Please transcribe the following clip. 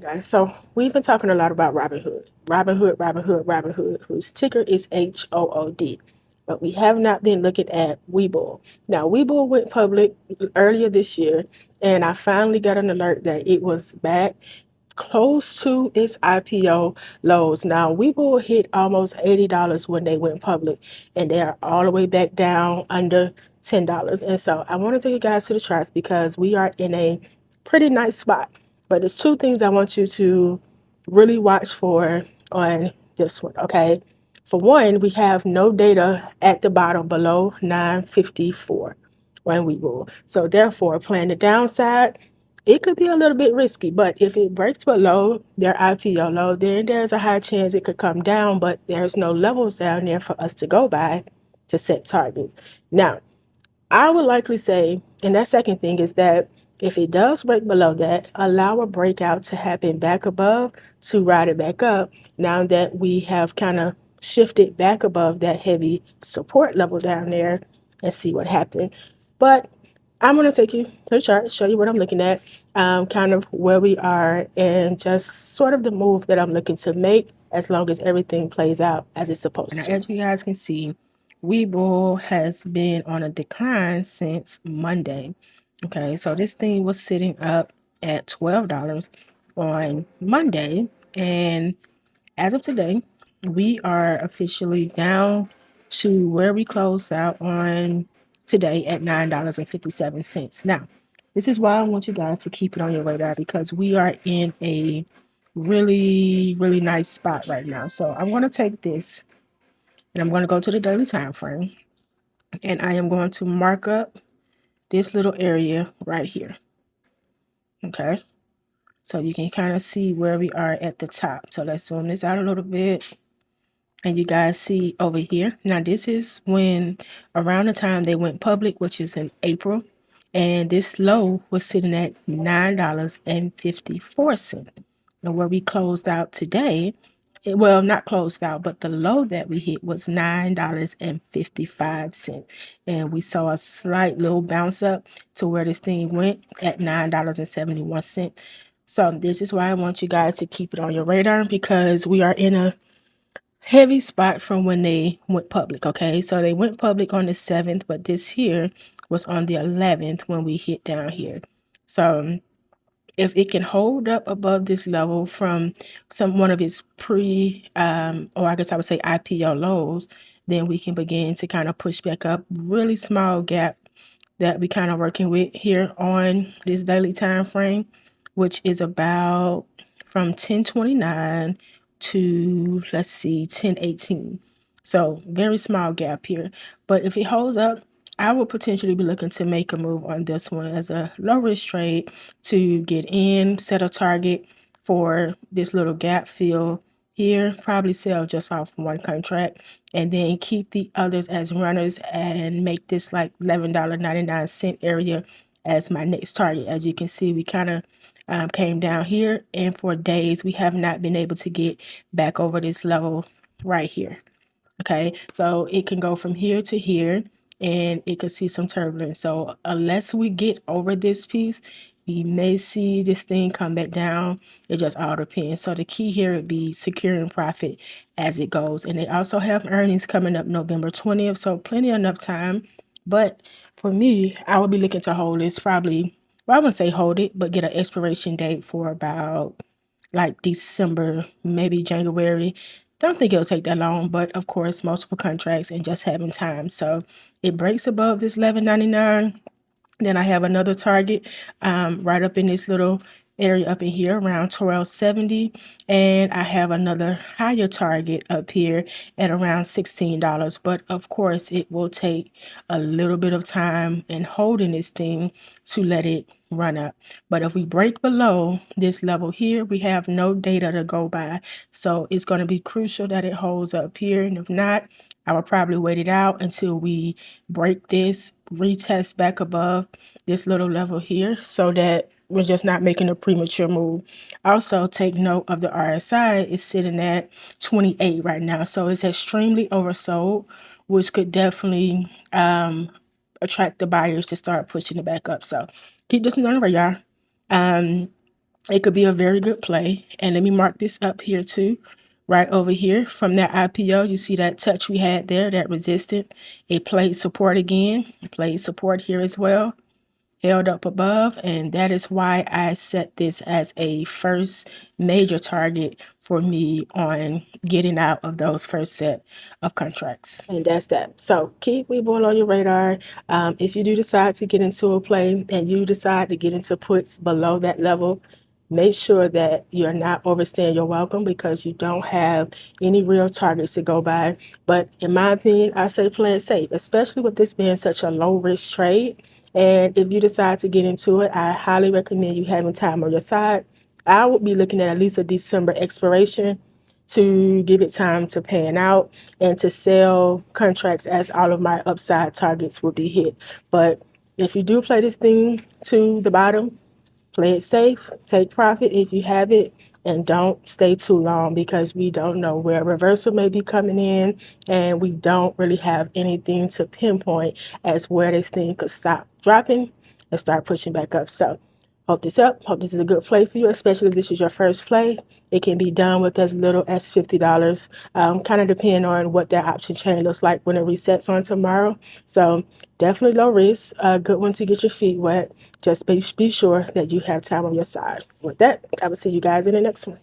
Guys, so we've been talking a lot about Robinhood, whose ticker is HOOD. But we have not been looking at Webull. Now, Webull went public earlier this year, and I finally got an alert that it was back close to its IPO lows. Now, Webull hit almost $80 when they went public, and they are all the way back down under $10. And so I want to take you guys to the charts because we are in a pretty nice spot. But there's two things I want you to really watch for on this one, okay? For one, we have no data at the bottom below 954 when we rule. So therefore, playing the downside, it could be a little bit risky, but if it breaks below their IPO low, then there's a high chance it could come down, but there's no levels down there for us to go by to set targets. Now, I would likely say, and that second thing is that if it does break below that, allow a breakout to happen back above to ride it back up now that we have kind of shifted back above that heavy support level down there and see what happens. But I'm going to take you to the chart, show you what I'm looking at, kind of where we are, and just sort of the move that I'm looking to make as long as everything plays out as it's supposed to. As you guys can see, Webull has been on a decline since Monday. Okay, so this thing was sitting up at $12 on Monday, and as of today, we are officially down to where we closed out on today at $9.57. Now, this is why I want you guys to keep it on your radar because we are in a really, really nice spot right now. So I'm going to take this and I'm going to go to the daily time frame and I am going to mark up this little area right here. Okay. So you can kind of see where we are at the top. So let's zoom this out a little bit. And you guys see over here. Now this is when around the time they went public, which is in April. And this low was sitting at $9.54. And where we closed out today, well, not closed out, but the low that we hit was $9.55. And we saw a slight little bounce up to where this thing went at $9.71. So this is why I want you guys to keep it on your radar because we are in a heavy spot from when they went public. Okay, so they went public on the 7th, but this here was on the 11th when we hit down here. So if it can hold up above this level from one of its or I guess I would say IPO lows, then we can begin to kind of push back up. Really small gap that we kind of working with here on this daily time frame, which is about from 1029 to, let's see, 1018. So very small gap here. But if it holds up, I will potentially be looking to make a move on this one as a low risk trade to get in, set a target for this little gap fill here, probably sell just off one contract and then keep the others as runners and make this like $11.99 area as my next target. As you can see, we kind of came down here and for days we have not been able to get back over this level right here. Okay, so it can go from here to here and it could see some turbulence. So unless we get over this piece, we may see this thing come back down. It just all depends. So the key here would be securing profit as it goes. And they also have earnings coming up November 20th. So plenty enough time. But for me, I would be looking to hold this probably, well, I wouldn't say hold it, but get an expiration date for about like December, maybe January. Don't think it'll take that long, but of course, multiple contracts and just having time. So it breaks above this $11.99. Then I have another target right up in this little area up in here around 1270, and I have another higher target up here at around $16. But of course, it will take a little bit of time and holding this thing to let it run up. But if we break below this level here, we have no data to go by. So it's going to be crucial that it holds up here. And if not, I will probably wait it out until we break this, retest back above this little level here so that we're just not making a premature move. Also, take note of the RSI is sitting at 28 right now. So it's extremely oversold, which could definitely attract the buyers to start pushing it back up. So keep this on the radar. it could be a very good play. And let me mark this up here too. Right over here from that IPO, you see that touch we had there, that resistance. It played support again. It played support here as well, held up above, and that is why I set this as a first major target for me on getting out of those first set of contracts. And that's that. So keep Webull on your radar. If you do decide to get into a play and you decide to get into puts below that level, make sure that you're not overstaying your welcome, because you don't have any real targets to go by. But in my opinion, I say play it safe, especially with this being such a low risk trade. And if you decide to get into it, I highly recommend you having time on your side. I would be looking at least a December expiration to give it time to pan out and to sell contracts as all of my upside targets will be hit. But if you do play this thing to the bottom, play it safe, take profit if you have it, and don't stay too long, because we don't know where a reversal may be coming in, and we don't really have anything to pinpoint as where this thing could stop dropping and start pushing back up. So hope this is a good play for you, especially if this is your first play. It can be done with as little as $50, kind of depending on what that option chain looks like when it resets on tomorrow. So definitely low risk, a good one to get your feet wet. Just be sure that you have time on your side. With that, I will see you guys in the next one.